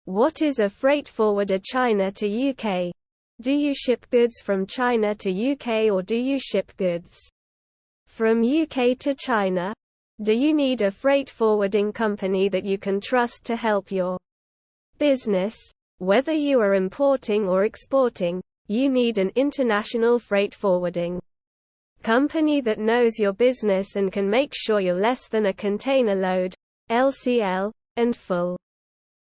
What is a freight forwarder? China to UK. Do you ship goods from China to UK or do you ship goods from UK to China? Do you need a freight forwarding company that you can trust to help your business? Whether you are importing or exporting, you need an international freight forwarding company that knows your business and can make sure you're less than a container load, LCL, and full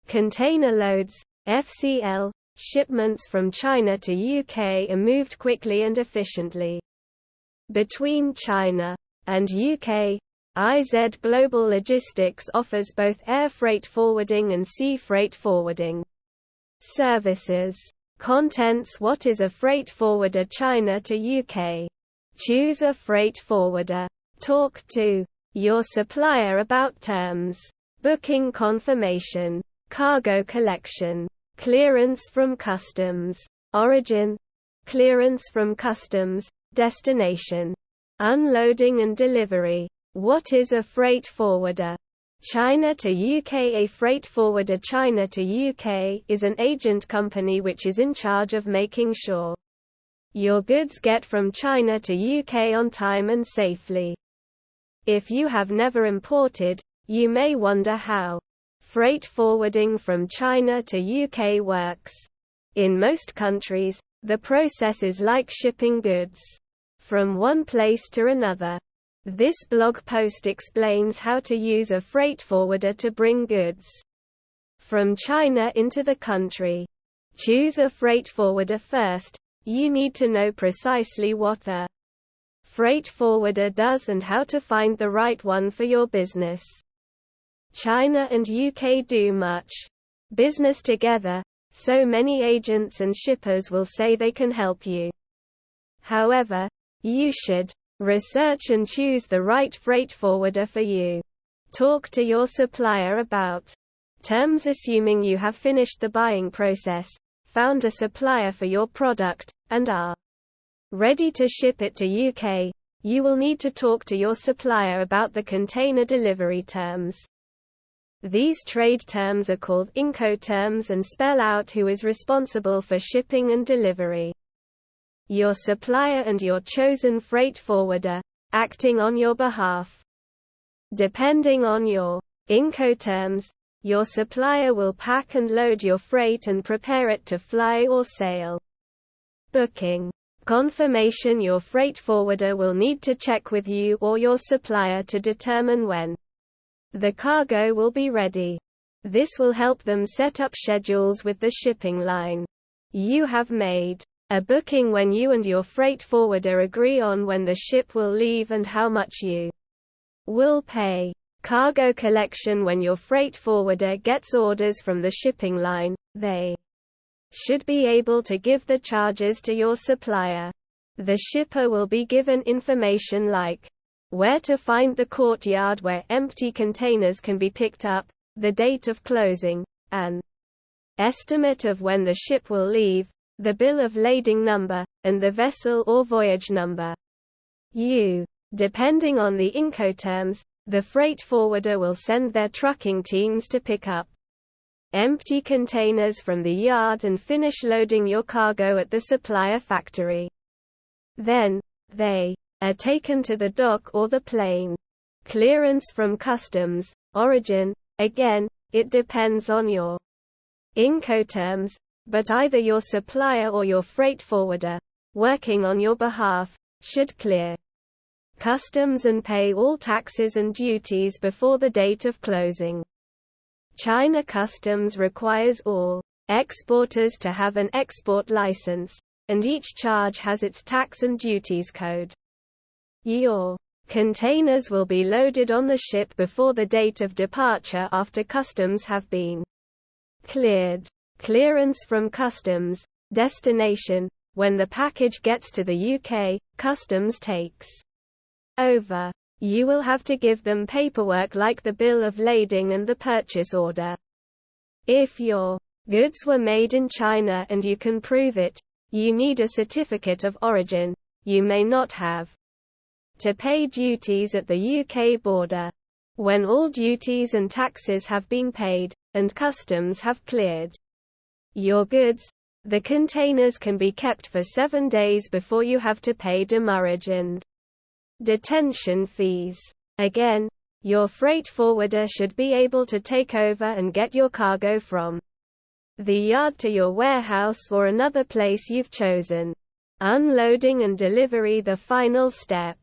container loads, FCL. Shipments from China to UK are moved quickly and efficiently. Between China and UK, IZ Global Logistics offers both air freight forwarding and sea freight forwarding services. Contents: what is a freight forwarder? China to UK. Choose a freight forwarder. Talk to your supplier about terms. Booking confirmation. Cargo collection. Clearance from customs. Origin. Clearance from customs. Destination. Unloading and delivery. What is a freight forwarder? China to UK. A freight forwarder China to UK is an agent company which is in charge of making sure your goods get from China to UK on time and safely. If you have never imported, you may wonder how freight forwarding from China to UK works. In most countries, the process is like shipping goods from one place to another. This blog post explains how to use a freight forwarder to bring goods from China into the country. Choose a freight forwarder first. You need to know precisely what a freight forwarder does and how to find the right one for your business. China and UK do much business together, so many agents and shippers will say they can help you. However, you should research and choose the right freight forwarder for you. Talk to your supplier about terms. Assuming you have finished the buying process, found a supplier for your product, and are ready to ship it to UK, you will need to talk to your supplier about the container delivery terms. These trade terms are called Incoterms and spell out who is responsible for shipping and delivery. Your supplier and your chosen freight forwarder, acting on your behalf. Depending on your Incoterms, your supplier will pack and load your freight and prepare it to fly or sail. Booking confirmation. Your freight forwarder will need to check with you or your supplier to determine when the cargo will be ready. This will help them set up schedules with the shipping line. You have made a booking when you and your freight forwarder agree on when the ship will leave and how much you will pay. Cargo collection. When your freight forwarder gets orders from the shipping line, they should be able to give the charges to your supplier. The shipper will be given information like where to find the courtyard where empty containers can be picked up, the date of closing, an estimate of when the ship will leave, the bill of lading number, and the vessel or voyage number. Depending on the Incoterms, the freight forwarder will send their trucking teams to pick up empty containers from the yard and finish loading your cargo at the supplier factory. Then, they are taken to the dock or the plane. Clearance from customs. Origin. Again, it depends on your Incoterms, but either your supplier or your freight forwarder, working on your behalf, should clear customs and pay all taxes and duties before the date of closing. China customs requires all exporters to have an export license, and each charge has its tax and duties code. Your containers will be loaded on the ship before the date of departure after customs have been cleared. Clearance from customs. Destination. When the package gets to the UK, customs takes over. You will have to give them paperwork like the bill of lading and the purchase order. If your goods were made in China and you can prove it, you need a certificate of origin. You may not have to pay duties at the UK border. When all duties and taxes have been paid, and customs have cleared your goods, the containers can be kept for 7 days before you have to pay demurrage and detention fees. Again, your freight forwarder should be able to take over and get your cargo from the yard to your warehouse or another place you've chosen. Unloading and delivery. The final step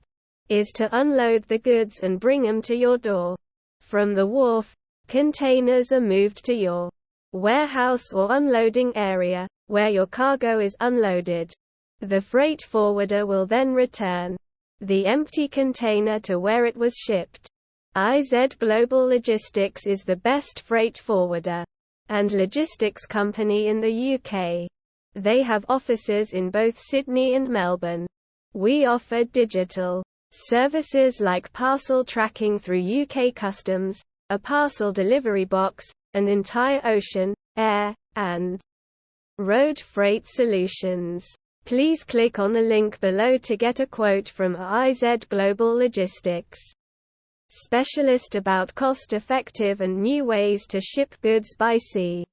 is to unload the goods and bring them to your door. From the wharf, containers are moved to your warehouse or unloading area, where your cargo is unloaded. The freight forwarder will then return the empty container to where it was shipped. IZ Global Logistics is the best freight forwarder and logistics company in the UK. They have offices in both Sydney and Melbourne. We offer digital services like parcel tracking through UK Customs, a parcel delivery box, and entire ocean, air, and road freight solutions. Please click on the link below to get a quote from IZ Global Logistics, specialist about cost-effective and new ways to ship goods by sea.